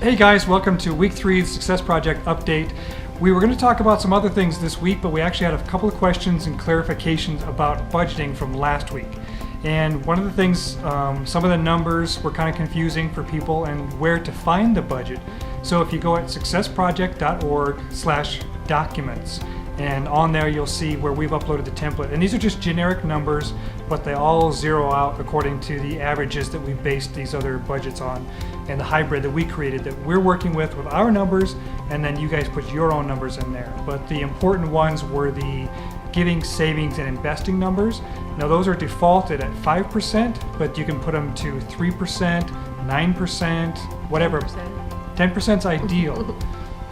Hey guys, welcome to week 3 Success Project update. We were going to talk about some other things this week, but we actually had a couple of questions and clarifications about budgeting from last week. And one of the things, some of the numbers were kind of confusing for people and where to find the budget. So if you go at successproject.org/documents, and on there you'll see where we've uploaded the template. And these are just generic numbers, but they all zero out according to the averages that we based these other budgets on, and the hybrid that we created that we're working with our numbers, and then you guys put your own numbers in there. But the important ones were the giving, savings, and investing numbers. Now those are defaulted at 5%, but you can put them to 3%, 9%, whatever. 10% is ideal.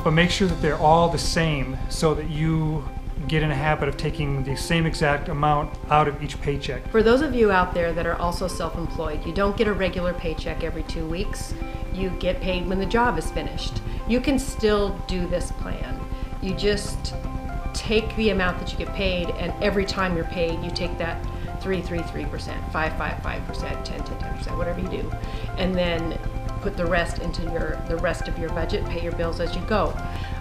But make sure that they're all the same so that you get in a habit of taking the same exact amount out of each paycheck. For those of you out there that are also self-employed, you don't get a regular paycheck every 2 weeks. You get paid when the job is finished. You can still do this plan. You just take the amount that you get paid, and every time you're paid, you take that 3%, 5%, 10%, whatever you do, and then put the rest into the rest of your budget, pay your bills as you go.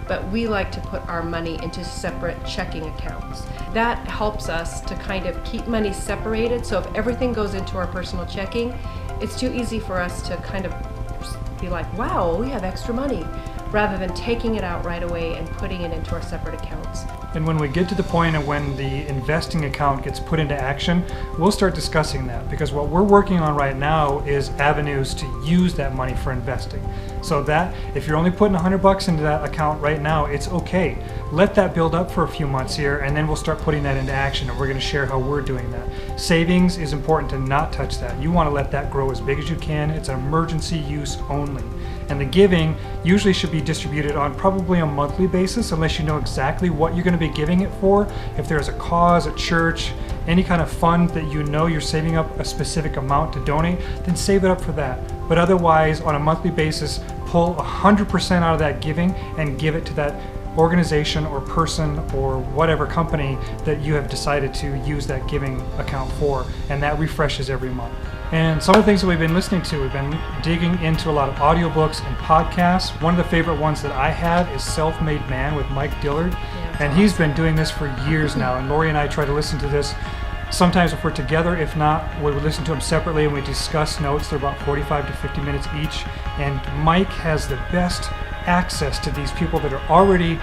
But we like to put our money into separate checking accounts. That helps us to kind of keep money separated, so if everything goes into our personal checking, it's too easy for us to kind of be like, wow, we have extra money, rather than taking it out right away and putting it into our separate accounts. And when we get to the point of when the investing account gets put into action, we'll start discussing that, because what we're working on right now is avenues to use that money for investing. So that if you're only putting $100 into that account right now, it's okay. Let that build up for a few months here, and then we'll start putting that into action, and we're going to share how we're doing that. Savings is important to not touch that. You want to let that grow as big as you can. It's an emergency use only. And the giving usually should be distributed on probably a monthly basis, unless you know exactly what you're going to be giving it for. If there's a cause, a church, any kind of fund that you know you're saving up a specific amount to donate, then save it up for that. But otherwise, on a monthly basis, pull 100% out of that giving and give it to that organization or person or whatever company that you have decided to use that giving account for, and that refreshes every month. And some of the things that we've been listening to, we've been digging into a lot of audiobooks and podcasts. One of the favorite ones that I have is Self-Made Man with Mike Dillard. And he's been doing this for years now. And Lori and I try to listen to this sometimes if we're together. If not, we would listen to them separately and we discuss notes. They're about 45 to 50 minutes each. And Mike has the best access to these people that are already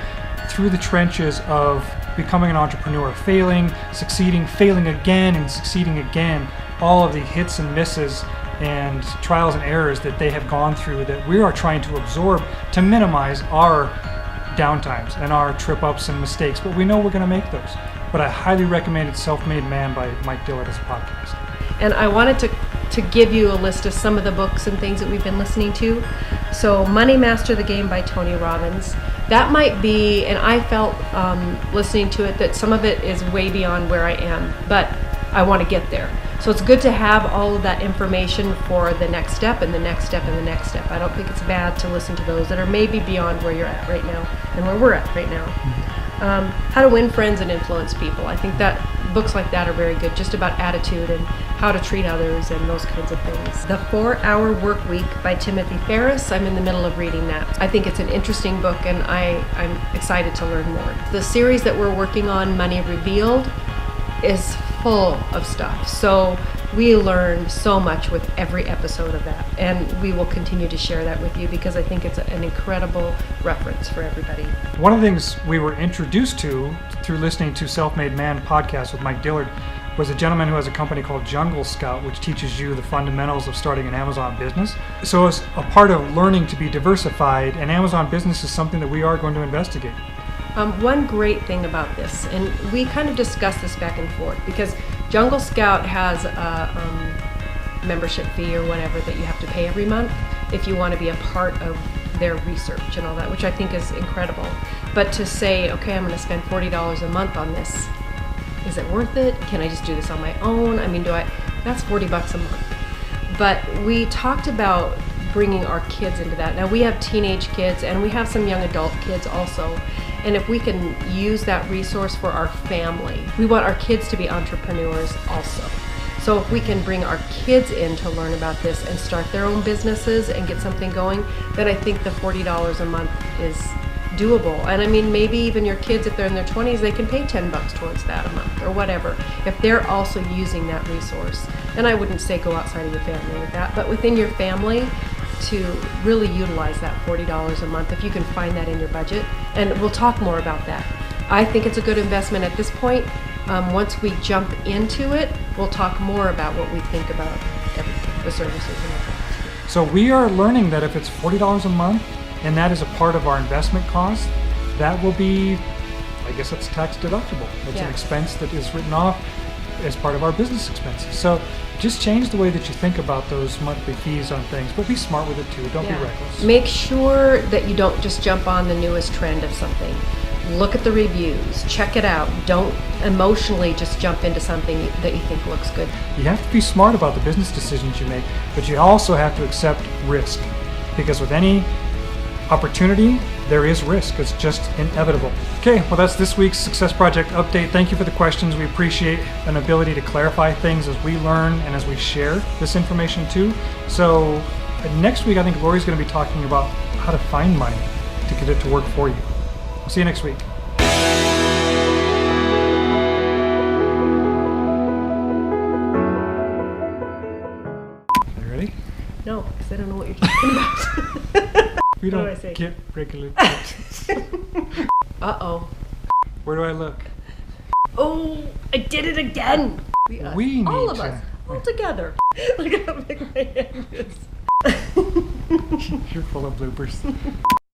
through the trenches of becoming an entrepreneur, failing, succeeding, failing again, and succeeding again. All of the hits and misses and trials and errors that they have gone through that we are trying to absorb to minimize our downtimes and our trip-ups and mistakes, but we know we're going to make those. But I highly recommend Self-Made Man by Mike Dillard as a podcast. And I wanted to give you a list of some of the books and things that we've been listening to. So Money Master the Game by Tony Robbins. That might be, and I felt listening to it that some of it is way beyond where I am, but I want to get there. So it's good to have all of that information for the next step and the next step and the next step. I don't think it's bad to listen to those that are maybe beyond where you're at right now and where we're at right now. How to Win Friends and Influence People. I think that books like that are very good, just about attitude and how to treat others and those kinds of things. The 4-Hour Work Week by Timothy Ferriss. I'm in the middle of reading that. I think it's an interesting book, and I'm excited to learn more. The series that we're working on, Money Revealed, is full of stuff. So we learn so much with every episode of that, and we will continue to share that with you because I think it's an incredible reference for everybody. One of the things we were introduced to through listening to Self-Made Man podcast with Mike Dillard was a gentleman who has a company called Jungle Scout, which teaches you the fundamentals of starting an Amazon business. So as a part of learning to be diversified, an Amazon business is something that we are going to investigate. One great thing about this, and we kind of discussed this back and forth, because Jungle Scout has a membership fee or whatever that you have to pay every month if you want to be a part of their research and all that, which I think is incredible. But to say, okay, I'm going to spend $40 a month on this, is it worth it? Can I just do this on my own? I mean, that's $40 a month. But we talked about bringing our kids into that. Now we have teenage kids and we have some young adult kids also. And if we can use that resource for our family, we want our kids to be entrepreneurs also. So if we can bring our kids in to learn about this and start their own businesses and get something going, then I think the $40 a month is doable. And I mean, maybe even your kids, if they're in their 20s, they can pay $10 towards that a month or whatever, if they're also using that resource. And I wouldn't say go outside of your family with that, but within your family, to really utilize that $40 a month if you can find that in your budget. And we'll talk more about that. I think it's a good investment at this point. Once we jump into it, we'll talk more about what we think about everything, the services and everything. So we are learning that if it's $40 a month and that is a part of our investment cost, that will be, I guess it's tax deductible. It's an expense that is written off as part of our business expenses. So just change the way that you think about those monthly fees on things, but be smart with it too. Don't be reckless. Make sure that you don't just jump on the newest trend of something. Look at the reviews, check it out. Don't emotionally just jump into something that you think looks good. You have to be smart about the business decisions you make, but you also have to accept risk, because with any opportunity, there is risk. It's just inevitable. Okay, well, that's this week's Success Project update. Thank you for the questions. We appreciate an ability to clarify things as we learn and as we share this information too. So next week, I think Lori's going to be talking about how to find money to get it to work for you. I'll see you next week. Are you ready? No, because I don't know what you're talking about. We What do I don't say? get regular. Uh-oh. Where do I look? Oh, I did it again. We need all of to- us, all together. Look at how big my hand is. You're full of bloopers.